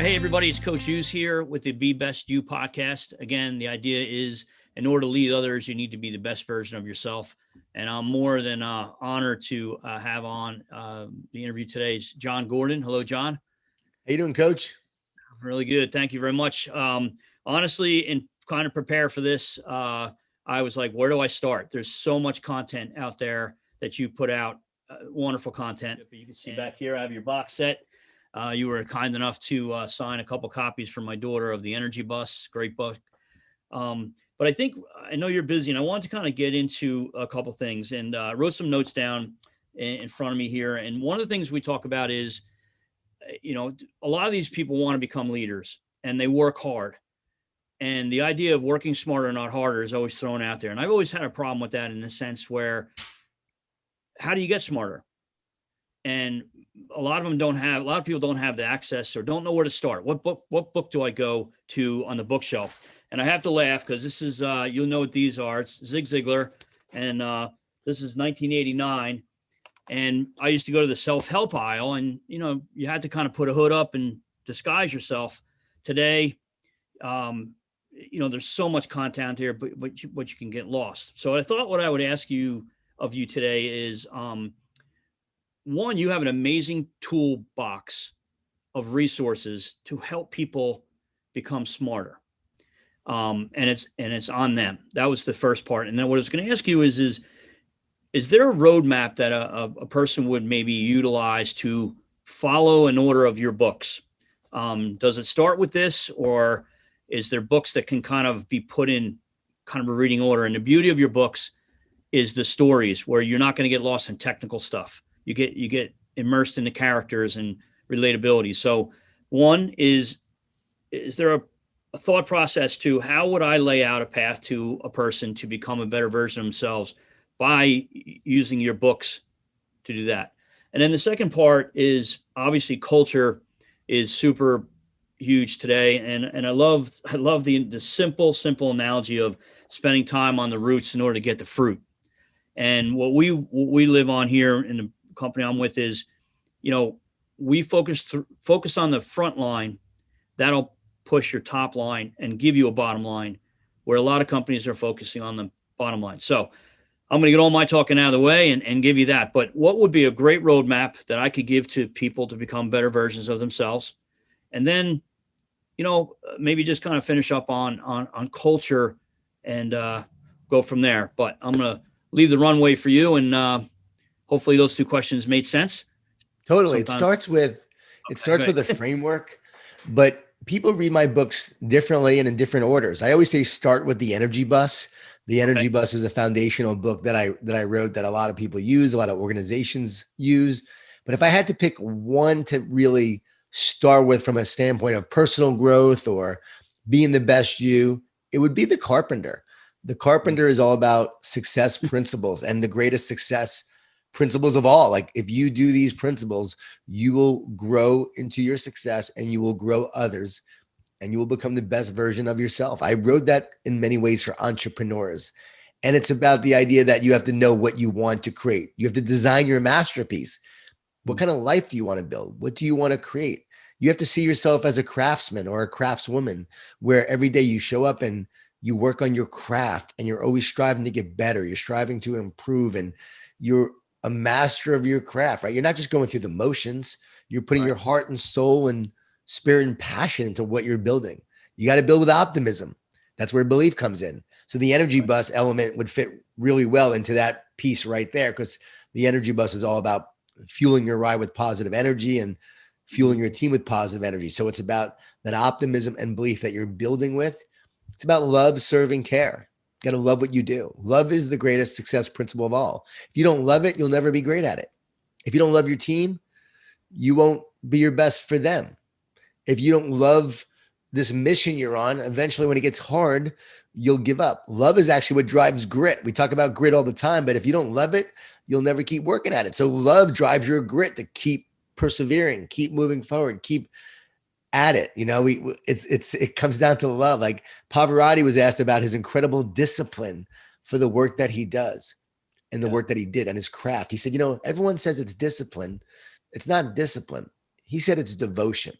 right, hey everybody, it's Coach Hughes here with the Be Best You podcast. Again, the idea is in order to lead others, you need to be the best version of yourself. And I'm more than honored to have on the interview today is Jon Gordon. Hello, Jon. How you doing, Coach? Really good. Thank you very much. Honestly, in kind of prepare for this, I was like, where do I start? There's so much content out there that you put out, wonderful content. But you can see back here, I have your box set. You were kind enough to sign a couple copies for my daughter of The Energy Bus. Great book. But I know you're busy, and I want to kind of get into a couple things, and wrote some notes down in front of me here. And one of the things we talk about is, a lot of these people want to become leaders, and they work hard. And the idea of working smarter, not harder, is always thrown out there. And I've always had a problem with that in the sense where, how do you get smarter? And a lot of people don't have the access or don't know where to start. What book do I go to on the bookshelf? And I have to laugh because this is, you'll know what these are. It's Zig Ziglar. And this is 1989. And I used to go to the self-help aisle, and, you had to kind of put a hood up and disguise yourself. Today, there's so much content here, but you can get lost. So I thought what I would ask of you today is, one, you have an amazing toolbox of resources to help people become smarter. And it's on them. That was the first part. And then what I was going to ask you is there a roadmap that a person would maybe utilize to follow an order of your books? Does it start with this, or is there books that can kind of be put in kind of a reading order? And the beauty of your books is the stories, where you're not going to get lost in technical stuff. You get immersed in the characters and relatability. So one is there a thought process to how would I lay out a path to a person to become a better version of themselves by using your books to do that? And then the second part is, obviously, culture is super huge today. And I love the simple analogy of spending time on the roots in order to get the fruit. And what we live on here in the company I'm with is, we focus on the front line. That'll push your top line and give you a bottom line, where a lot of companies are focusing on the bottom line. So I'm going to get all my talking out of the way and give you that. But what would be a great roadmap that I could give to people to become better versions of themselves? And then, maybe just kind of finish up on culture and go from there. But I'm going to leave the runway for you, and hopefully those two questions made sense. Totally. It starts with a framework, but people read my books differently and in different orders. I always say start with The Energy Bus. The Energy Bus is a foundational book that I wrote that a lot of people use, a lot of organizations use. But if I had to pick one to really start with from a standpoint of personal growth or being the best you, it would be The Carpenter. The Carpenter is all about success principles and the greatest success principles of all. Like, if you do these principles, you will grow into your success and you will grow others and you will become the best version of yourself. I wrote that in many ways for entrepreneurs. And it's about the idea that you have to know what you want to create. You have to design your masterpiece. What kind of life do you want to build? What do you want to create? You have to see yourself as a craftsman or a craftswoman, where every day you show up and you work on your craft and you're always striving to get better. You're striving to improve, and you're a master of your craft, right? You're not just going through the motions. You're putting your heart and soul and spirit and passion into what you're building. You got to build with optimism. That's where belief comes in. So the Energy Bus element would fit really well into that piece right there, because the Energy Bus is all about fueling your ride with positive energy and fueling your team with positive energy. So it's about that optimism and belief that you're building with. It's about love, serving, care. You got to love what you do. Love is the greatest success principle of all. If you don't love it, you'll never be great at it. If you don't love your team, you won't be your best for them. If you don't love this mission you're on, eventually when it gets hard, you'll give up. Love is actually what drives grit. We talk about grit all the time, but if you don't love it, you'll never keep working at it. So love drives your grit to keep persevering, keep moving forward, keep at it. It comes down to love. Like, Pavarotti was asked about his incredible discipline for the work that he does and the work that he did and his craft. He said, everyone says it's discipline. It's not discipline. He said it's devotion.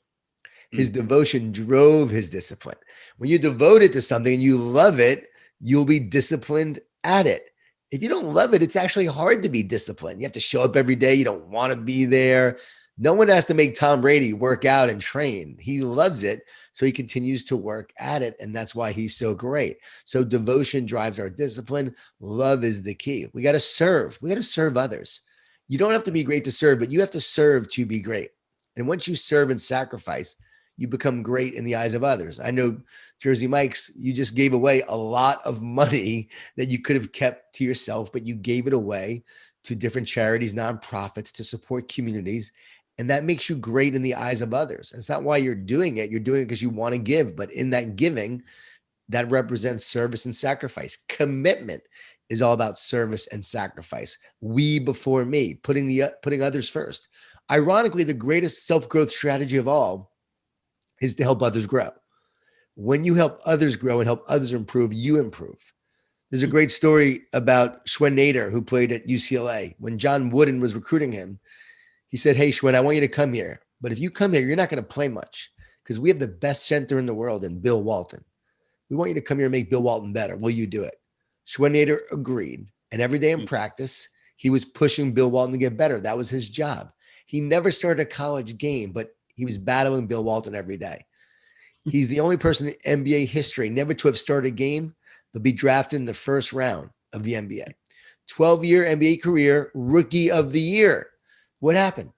His devotion drove his discipline. When you're devoted to something and you love it, you'll be disciplined at it. If you don't love it, it's actually hard to be disciplined. You have to show up every day. You don't want to be there. No one has to make Tom Brady work out and train. He loves it. So he continues to work at it. And that's why he's so great. So devotion drives our discipline. Love is the key. We got to serve. We got to serve others. You don't have to be great to serve, but you have to serve to be great. And once you serve and sacrifice, you become great in the eyes of others. I know, Jersey Mike's, you just gave away a lot of money that you could have kept to yourself, but you gave it away to different charities, nonprofits, to support communities. And that makes you great in the eyes of others. And it's not why you're doing it. You're doing it because you want to give. But in that giving, that represents service and sacrifice. Commitment is all about service and sacrifice. We before me, putting others first. Ironically, the greatest self-growth strategy of all is to help others grow. When you help others grow and help others improve, you improve. There's a great story about Schwen Nader, who played at UCLA. When Jon Gordon was recruiting him, he said, "Hey, Schwen, I want you to come here. But if you come here, you're not going to play much because we have the best center in the world in Bill Walton. We want you to come here and make Bill Walton better. Will you do it?" Schwen Nader agreed. And every day in practice, he was pushing Bill Walton to get better. That was his job. He never started a college game, but he was battling Bill Walton every day. He's the only person in NBA history never to have started a game, but be drafted in the first round of the NBA. 12-year NBA career, rookie of the year. What happened?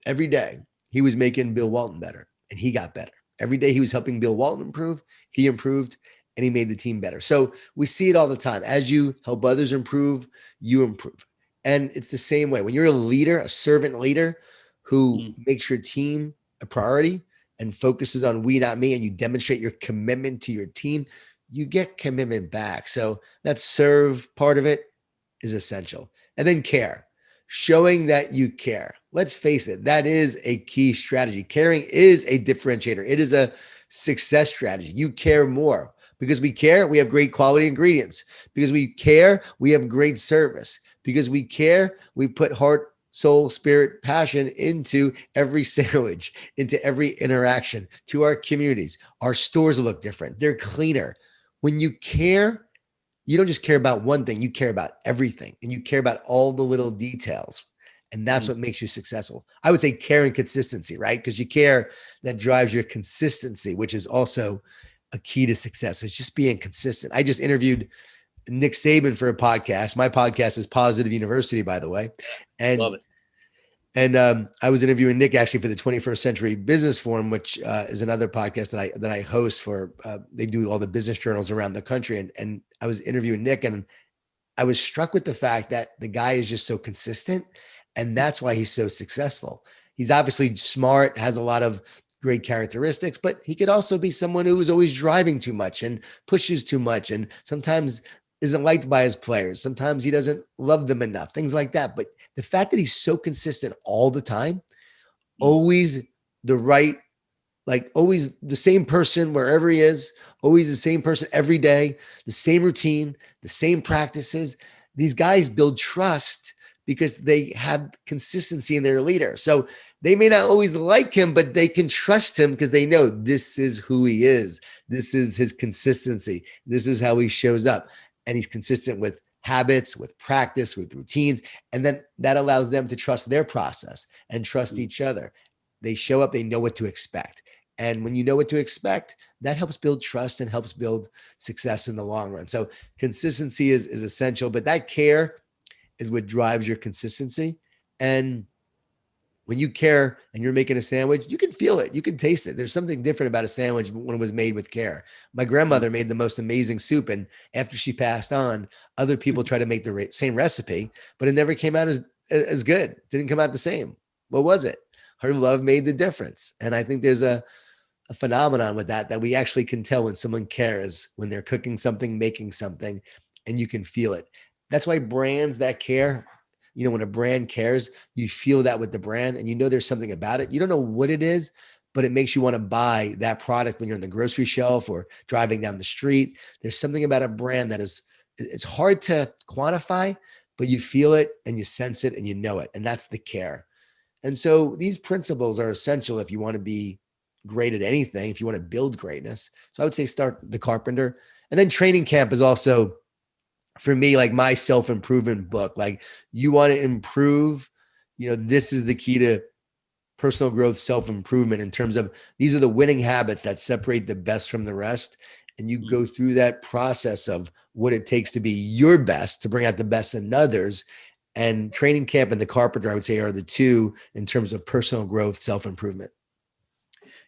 Every day he was making Bill Walton better, and he got better. Every day he was helping Bill Walton improve, he improved, and he made the team better. So we see it all the time. As you help others improve, you improve. And it's the same way. When you're a leader, a servant leader who makes your team a priority and focuses on we, not me, and you demonstrate your commitment to your team, you get commitment back. So that serve part of it is essential. And then care, showing that you care. Let's face it, that is a key strategy. Caring is a differentiator. It is a success strategy. You care more. Because we care, we have great quality ingredients. Because we care, we have great service. Because we care, we put heart, soul, spirit, passion into every sandwich, into every interaction, to our communities. Our stores look different. They're cleaner. When you care, you don't just care about one thing, you care about everything. And you care about all the little details. And that's what makes you successful. I would say care and consistency, right? Because you care, that drives your consistency, which is also a key to success. It's just being consistent. I just interviewed Nick Saban for a podcast. My podcast is Positive University, by the way. And love it. And I was interviewing Nick actually for the 21st Century Business Forum, which is another podcast that I host for. They do all the business journals around the country. And I was interviewing Nick, and I was struck with the fact that the guy is just so consistent, and that's why he's so successful. He's obviously smart, has a lot of great characteristics, but he could also be someone who is always driving too much and pushes too much, and sometimes isn't liked by his players. Sometimes he doesn't love them enough, things like that. But the fact that he's so consistent all the time, always the right, like always the same person wherever he is, always the same person every day, the same routine, the same practices. These guys build trust because they have consistency in their leader. So they may not always like him, but they can trust him because they know this is who he is. This is his consistency. This is how he shows up. And he's consistent with habits, with practice, with routines. And then that allows them to trust their process and trust each other. They show up, they know what to expect. And when you know what to expect, that helps build trust and helps build success in the long run. So consistency is essential, but that care is what drives your consistency. And when you care and you're making a sandwich, you can feel it. You can taste it. There's something different about a sandwich when it was made with care. My grandmother made the most amazing soup. And after she passed on, other people tried to make the same recipe, but it never came out as good. It didn't come out the same. What was it? Her love made the difference. And I think there's a phenomenon with that we actually can tell when someone cares, when they're cooking something, making something, and you can feel it. That's why brands that care, you know, when a brand cares, you feel that with the brand, and you know there's something about it. You don't know what it is, but it makes you want to buy that product when you're on the grocery shelf or driving down the street. There's something about a brand that it's hard to quantify, but you feel it and you sense it and you know it. And that's the care. And so these principles are essential if you want to be great at anything if you want to build greatness. So I would say start the Carpenter. And then Training Camp is also, for me, like my self-improvement book. Like, you want to improve, this is the key to personal growth, self-improvement, in terms of these are the winning habits that separate the best from the rest. And you go through that process of what it takes to be your best, to bring out the best in others. And Training Camp and the Carpenter, I would say, are the two in terms of personal growth, self-improvement.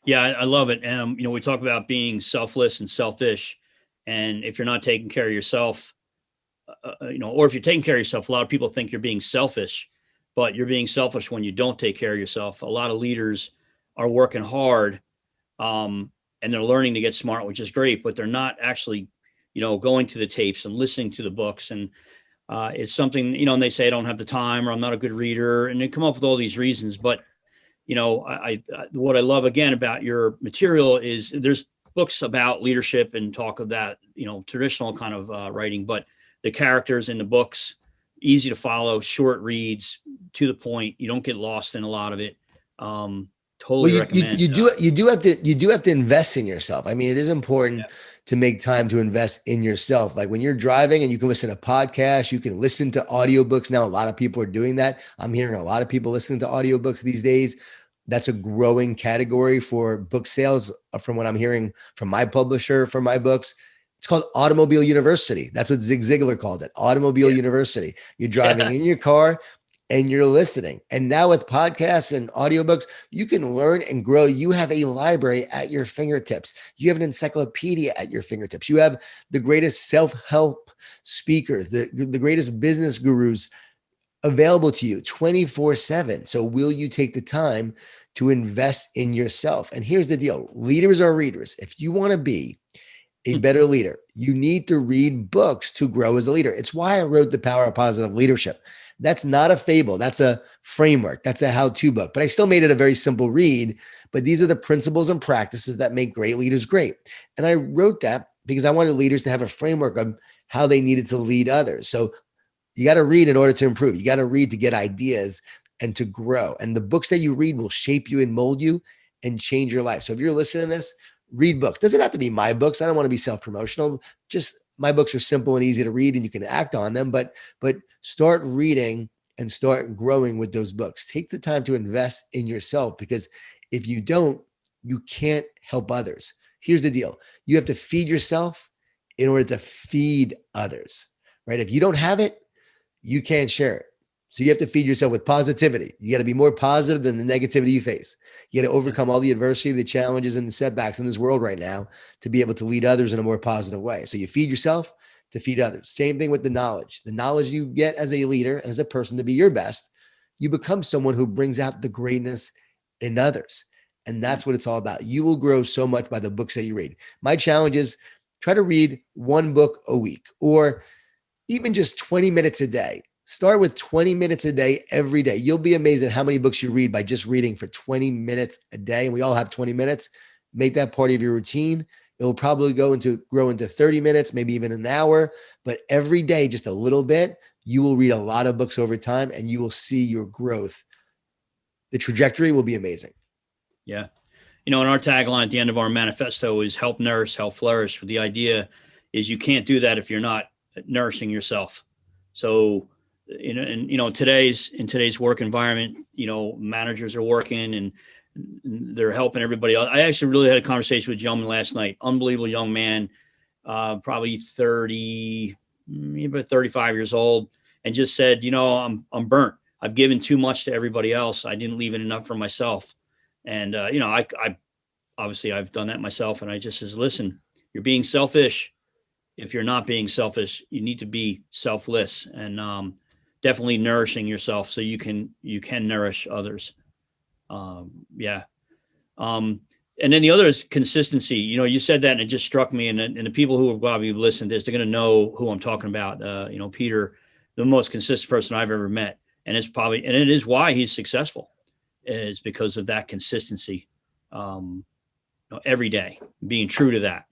Yeah, I love it. We talk about being selfless and selfish. And if you're not taking care of yourself, or if you're taking care of yourself, a lot of people think you're being selfish, but you're being selfish when you don't take care of yourself. A lot of leaders are working hard, and they're learning to get smart, which is great, but they're not actually, going to the tapes and listening to the books. And it's something, and they say, I don't have the time, or I'm not a good reader. And they come up with all these reasons. But, what I love again about your material is there's books about leadership and talk of that, traditional kind of writing, but the characters in the books, easy to follow, short reads, to the point. You don't get lost in a lot of it. Totally recommend. You do have to invest in yourself. I mean, it is important to make time to invest in yourself. Like when you're driving and you can listen to podcasts, you can listen to audiobooks. Now, a lot of people are doing that. I'm hearing a lot of people listening to audiobooks these days. That's a growing category for book sales, from what I'm hearing from my publisher for my books. It's called Automobile University. That's what Zig Ziglar called it, Automobile University. You're driving in your car and you're listening. And now with podcasts and audiobooks, you can learn and grow. You have a library at your fingertips. You have an encyclopedia at your fingertips. You have the greatest self-help speakers, the greatest business gurus available to you 24/7. So will you take the time to invest in yourself? And here's the deal. Leaders are readers. If you want to be a better leader, you need to read books to grow as a leader. It's why I wrote The Power of Positive Leadership. That's not a fable. That's a framework. That's a how-to book. But I still made it a very simple read. But these are the principles and practices that make great leaders great. And I wrote that because I wanted leaders to have a framework of how they needed to lead others. So you got to read in order to improve. You got to read to get ideas and to grow. And the books that you read will shape you and mold you and change your life. So if you're listening to this, read books. Doesn't have to be my books. I don't want to be self-promotional. Just my books are simple and easy to read and you can act on them, but start reading and start growing with those books. Take the time to invest in yourself, because if you don't, you can't help others. Here's the deal. You have to feed yourself in order to feed others, right? If you don't have it, you can't share it. So you have to feed yourself with positivity. You got to be more positive than the negativity you face. You got to overcome all the adversity, the challenges, and the setbacks in this world right now to be able to lead others in a more positive way. So you feed yourself to feed others. Same thing with the knowledge. The knowledge you get as a leader and as a person to be your best, you become someone who brings out the greatness in others. And that's what it's all about. You will grow so much by the books that you read. My challenge is try to read one book a week, or even just 20 minutes a day. Start with 20 minutes a day, every day. You'll be amazed at how many books you read by just reading for 20 minutes a day. And we all have 20 minutes. Make that part of your routine. It will probably grow into 30 minutes, maybe even an hour. But every day, just a little bit, you will read a lot of books over time and you will see your growth. The trajectory will be amazing. Yeah. And our tagline at the end of our manifesto is help nourish, help flourish. The idea is you can't do that if you're not nourishing yourself. So, in today's work environment, managers are working and they're helping everybody else. I actually really had a conversation with a gentleman last night, unbelievable young man, probably 30, maybe about 35 years old, and just said, I'm burnt. I've given too much to everybody else. I didn't leave it enough for myself. And, I obviously I've done that myself. And I just says, listen, you're being selfish. If you're not being selfish, you need to be selfless and definitely nourishing yourself so you can nourish others. Yeah. And then the other is consistency. You said that and it just struck me. And the people who will probably listen to this, they're going to know who I'm talking about. Peter, the most consistent person I've ever met. And it is why he's successful, is because of that consistency. Every day, being true to that.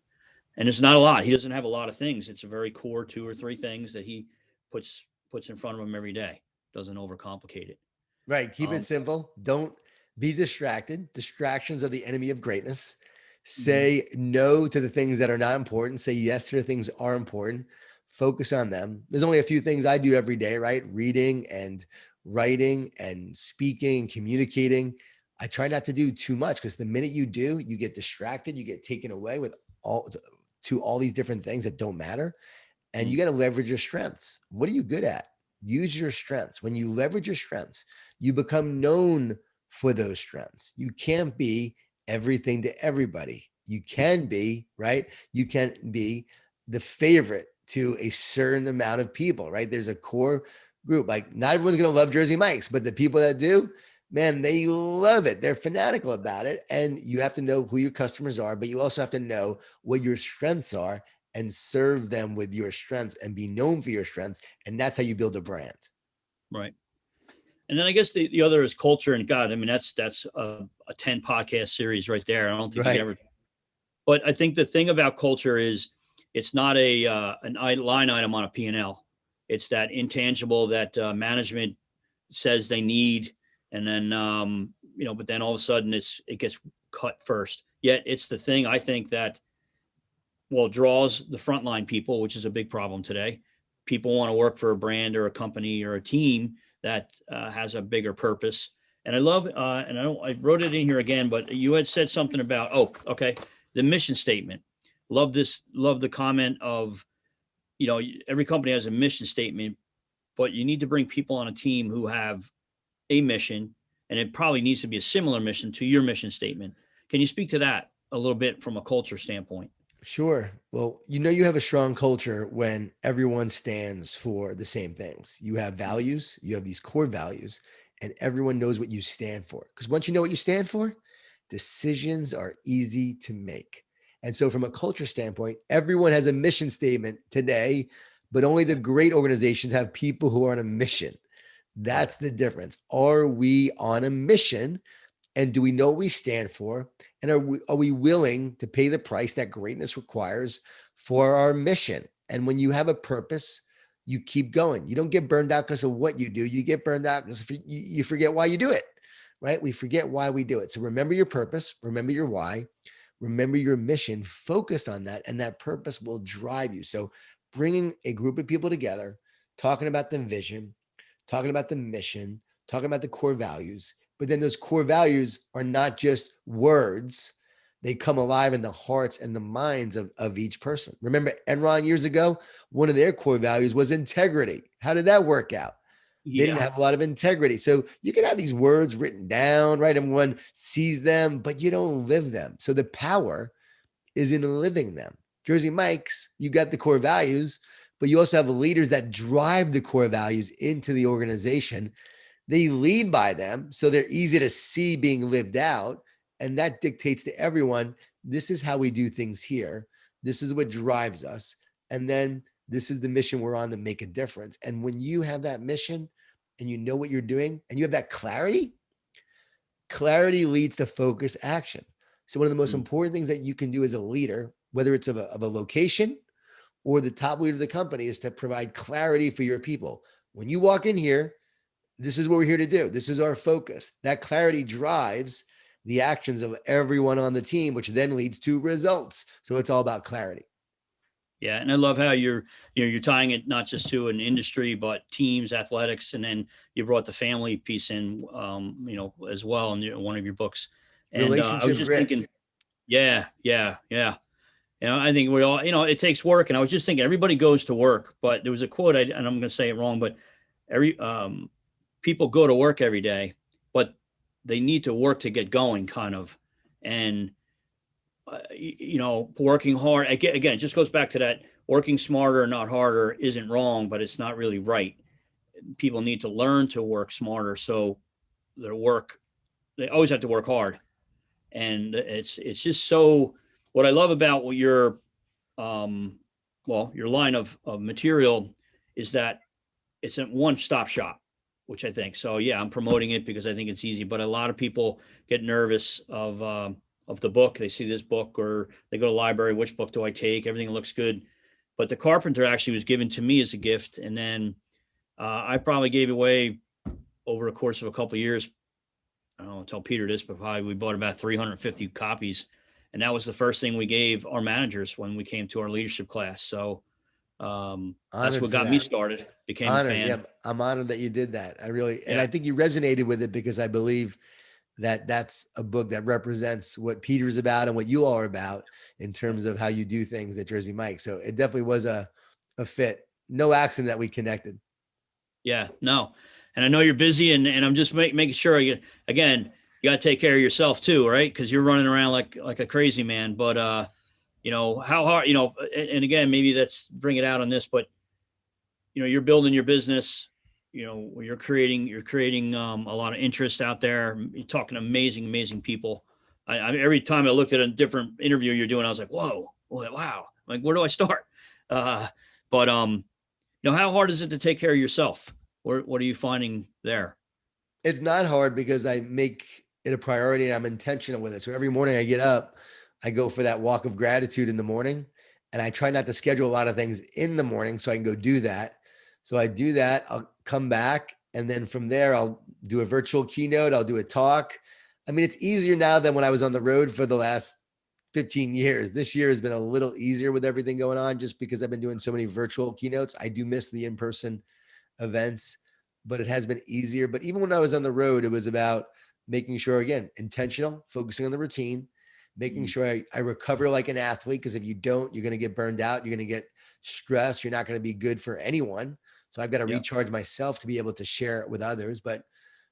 And it's not a lot. He doesn't have a lot of things. It's a very core 2 or 3 things that he puts in front of him every day. Doesn't overcomplicate it. Right. Keep it simple. Don't Be distracted. Distractions are the enemy of greatness. Mhm. Say no to the things that are not important. Say yes to the things that are important. Focus on them. There's only a few things I do every day, right? Reading and writing and speaking and communicating. I try not to do too much because the minute you do, you get distracted, you get taken away with all these different things that don't matter. And you Mm. got to leverage your strengths. What are you good at? Use your strengths. When you leverage your strengths, you become known for those strengths. You can't be everything to everybody. You can be, right? You can be the favorite to a certain amount of people, right? There's a core group. Like, not everyone's going to love Jersey Mike's, but the people that do, man, they love it. They're fanatical about it. And you have to know who your customers are, but you also have to know what your strengths are and serve them with your strengths and be known for your strengths. And that's how you build a brand. Right. And then I guess the other is culture. And God, I mean, that's a 10 podcast series right there. I don't think you could Right. ever, but I think the thing about culture is it's not an line item on a P&L. It's that intangible that management says they need. And then, but then all of a sudden it gets cut first. Yet it's the thing I think that, well, draws the frontline people, which is a big problem today. People want to work for a brand or a company or a team that has a bigger purpose. And I love, and I wrote it in here again, but you had said something about, oh, okay, the mission statement. Love this, love the comment of, every company has a mission statement, but you need to bring people on a team who have a mission, and it probably needs to be a similar mission to your mission statement. Can you speak to that a little bit from a culture standpoint? Sure. Well, you have a strong culture when everyone stands for the same things. You have values, you have these core values, and everyone knows what you stand for. Because once you know what you stand for, decisions are easy to make. And so, from a culture standpoint, everyone has a mission statement today, but only the great organizations have people who are on a mission. Right. That's the difference. Are we on a mission? And do we know what we stand for? And are we willing to pay the price that greatness requires for our mission? And when you have a purpose, you keep going. You don't get burned out because of what you do. You get burned out because you forget why you do it, right? We forget why we do it. So remember your purpose, remember your why, remember your mission, focus on that, and that purpose will drive you. So bringing a group of people together, talking about the vision, talking about the mission, talking about the core values. But then those core values are not just words, they come alive in the hearts and the minds of each person. Remember, Enron years ago, one of their core values was integrity. How did that work out? They didn't Yeah. have a lot of integrity. So you can have these words written down, right? Everyone sees them, but you don't live them. So the power is in living them. Jersey Mike's, you got the core values, but you also have leaders that drive the core values into the organization. They lead by them, so they're easy to see being lived out. And that dictates to everyone, this is how we do things here. This is what drives us. And then this is the mission we're on to make a difference. And when you have that mission and you know what you're doing and you have that clarity, clarity leads to focus action. So one of the most Mm. important things that you can do as a leader, whether it's of a location or the top leader of the company, is to provide clarity for your people. When you walk in here, this is what we're here to do. This is our focus. That clarity drives the actions of everyone on the team, which then leads to results. So it's all about clarity. Yeah, and I love how you're tying it not just to an industry, but teams, athletics, and then you brought the family piece in, as well in one of your books. And I was Relationship just grit. thinking, yeah, yeah, yeah. I think we all, it takes work. And I was just thinking, everybody goes to work, but there was a quote, and I'm going to say it wrong, but every people go to work every day, but they need to work to get going, kind of. And working hard again, it just goes back to that working smarter, not harder isn't wrong, but it's not really right. People need to learn to work smarter. So they always have to work hard. And it's just so, what I love about what um, your line of material is that it's a one-stop shop, which I think. So yeah, I'm promoting it because I think it's easy. But a lot of people get nervous of the book. They see this book, or they go to the library. Which book do I take? Everything looks good, but the Carpenter actually was given to me as a gift, and then I probably gave away over the course of a couple of years I don't know, tell Peter this, but probably we bought about 350 copies. And that was the first thing we gave our managers when we came to our leadership class. So that's Honored what for got me that. started, became a Honored. Yeah. fan. I'm honored that you did that. I really, and Yeah. I think you resonated with it because I believe that that's a book that represents what Peter's about and what you all are about in terms of how you do things at Jersey Mike. So it definitely was a fit. No accident that we connected. Yeah, no. And I know you're busy, and I'm just making sure again, you got to take care of yourself too, right? Because you're running around like a crazy man. But how hard, and again, maybe let's bring it out on this, but you're building your business. You're creating a lot of interest out there. You're talking to amazing people. Every time I looked at a different interview you're doing, I was like, whoa, wow, like where do I start? But how hard is it to take care of yourself? What are you finding there? It's not hard because I make it a priority and I'm intentional with it. So every morning I get up, I go for that walk of gratitude in the morning, and I try not to schedule a lot of things in the morning so I can go do that. So I do that, I'll come back, and then from there I'll do a virtual keynote, I'll do a talk. I mean, it's easier now than when I was on the road for the last 15 years. This year has been a little easier with everything going on just because I've been doing so many virtual keynotes. I do miss the in-person events, but it has been easier. But even when I was on the road, it was about making sure, again, intentional, focusing on the routine, making sure I recover like an athlete. Because if you don't, you're going to get burned out. You're going to get stressed. You're not going to be good for anyone. So I've got to recharge myself to be able to share it with others. But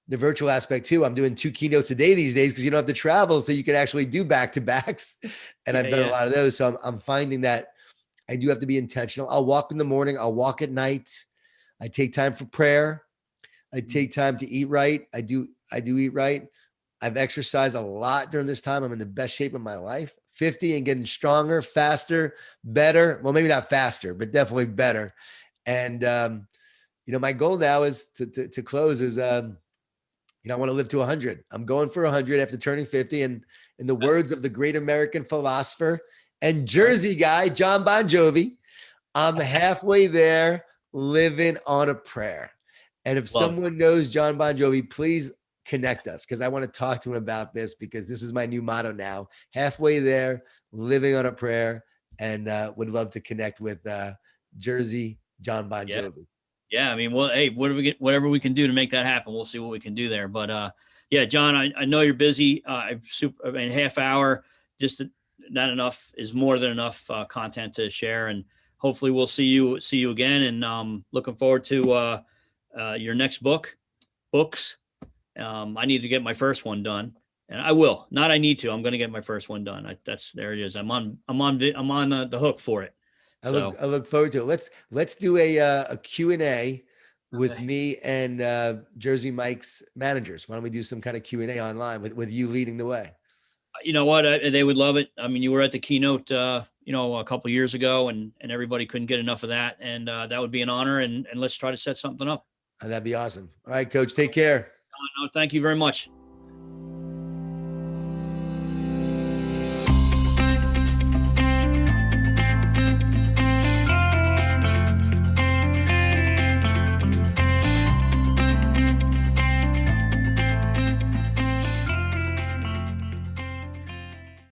the virtual aspect too, I'm doing 2 keynotes a day these days because you don't have to travel. So you can actually do back-to-backs. And I've done a lot of those. So I'm finding that I do have to be intentional. I'll walk in the morning. I'll walk at night. I take time for prayer. I take time to eat right. I do eat right. I've exercised a lot during this time. I'm in the best shape of my life, 50 and getting stronger, faster, better. Well, maybe not faster, but definitely better. And, my goal now is to close is, I want to live to 100. I'm going for 100 after turning 50. And in the words of the great American philosopher and Jersey guy, Jon Bon Jovi, I'm halfway there living on a prayer. And if someone knows Jon Bon Jovi, please connect us because I want to talk to him about this because this is my new motto now. Halfway there, living on a prayer, and would love to connect with Jersey Jon Bon Jovi. Yeah, I mean, well, hey, whatever we can do to make that happen, we'll see what we can do there. But John, I know you're busy. Half hour, just not enough is more than enough content to share, and hopefully we'll see you again. And looking forward to your next books. I need to get my first one done, and I will. Not I need to. I'm going to get my first one done. There it is. I'm on the hook for it. I look forward to it. Let's do a Q&A with me and Jersey Mike's managers. Why don't we do some kind of Q&A online with you leading the way? You know what? They would love it. I mean, you were at the keynote, a couple of years ago, and everybody couldn't get enough of that. And that would be an honor. And let's try to set something up. That'd be awesome. All right, Coach. Take care. No, thank you very much.